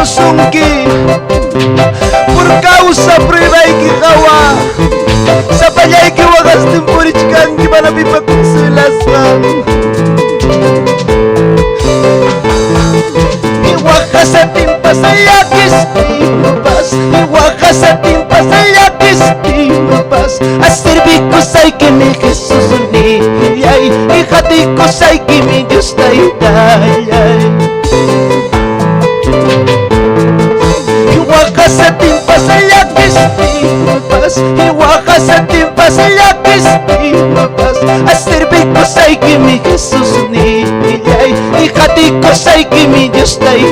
sungki por causa prueba y que jawa sa payay que wagas tempurichkan que van a pipa consolación y wagas a timpas ayakis timpas y wagas a timpas ayakis timpas a servicos hay que me Jesús ni ay hija de cosa hay que mi Dios ta ay Iwakasa timpas ayakis timpas Iwakasa timpas ayakis timpas Asterbikos ay que mi Jesús ni ay Hijatikos ay que mi Dios ta ay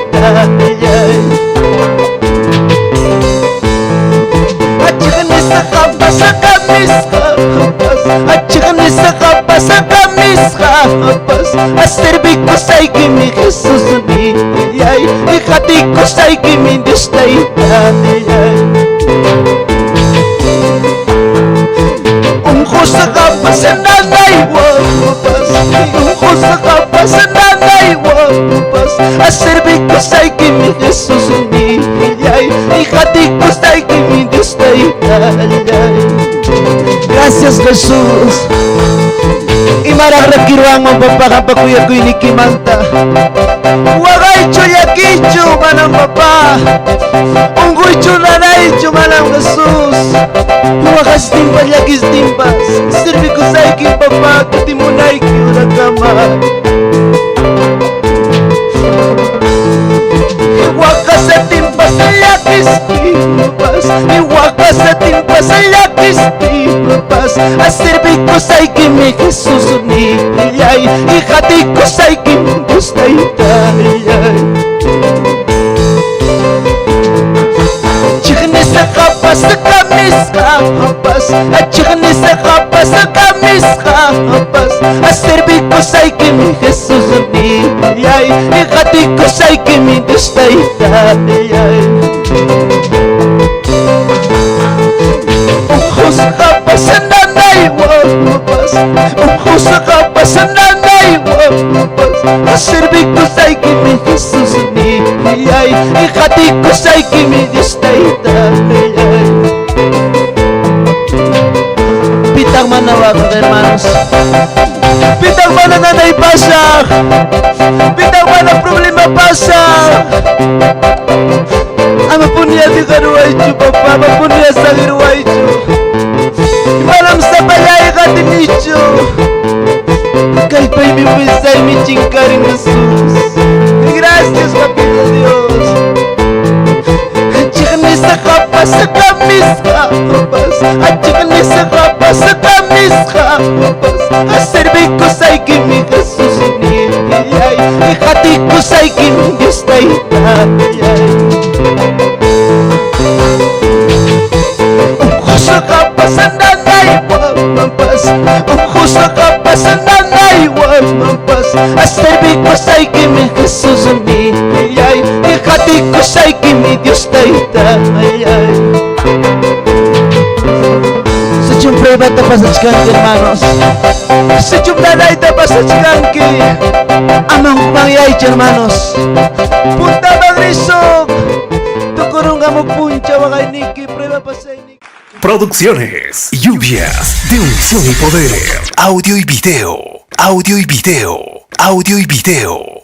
Achigan esa japas a kamis japas Achigan esa japas a kamis japas Asterbikos ay que mi Jesús ni ay Hijatikos ay que mi Dios ta ay Justa kapas a nanay wapas Justa kapas a nanay wapas Asterbikos ay que mi Jesús ni ay Hijatikos ay que mi Dios ta ay Gracias Jesús y maragrekiruang mapapakan pakuya ko inikimanta Wagay choyakichu manang papa Unggoy chunanay manang Jesus Wagas timpas yakis timpas Sirvi ko sa iking papa Katimunay kiyo kama Wagas sa timpas yakis timpas Wagas sa timpas yakis timpas Sirvi ko sa iking mi Jesus ni ay Hijatikos ay que mi Dios ta ay Chiknis sa kapas sa kamis kapas Chiknis sa kapas sa kamis kapas Asterbikos ay que mi Jesus ni ay Hijatikos ay que mi Dios ta ay Ujos kapas sa nanay wapas Ujos kapas sa nanay wapas Asterbikos ay que mi Jesus ni ay Hijatikos ay que mi Dios ta ay Pitang manawagan hermanos Pitang mana nanay pasak Pitang mana problema pasak Ama punya di karuay chu papa Ama punya sa karuay chu Malam sa palay ka tinicho Kay pa'y mi pisay mi chingkaring Jesus Gracias papito Dios Chiknis sa kapas sa kamis kapas Chiknis sa kapas sa kamis kapas Asterbikos ay que mi Jesus ni ay Hijatikos ay que mi Dios ta ay Justa kapas sa nanay wamampas Justa kapas sa nanay wamampas Asterbikos ay que mi Jesus ni ay Hijatikos ay que mi Dios ta ay Siyempre ba tapasachkan hermanos Siyempre na itapasachkan ki Amang mangyay hermanos Punta magrisog Tukurong amok puncha wakay niki Prueba pa sa niki Producciones Lluvias de unción y poder. Audio y video. Audio y video. Audio y video.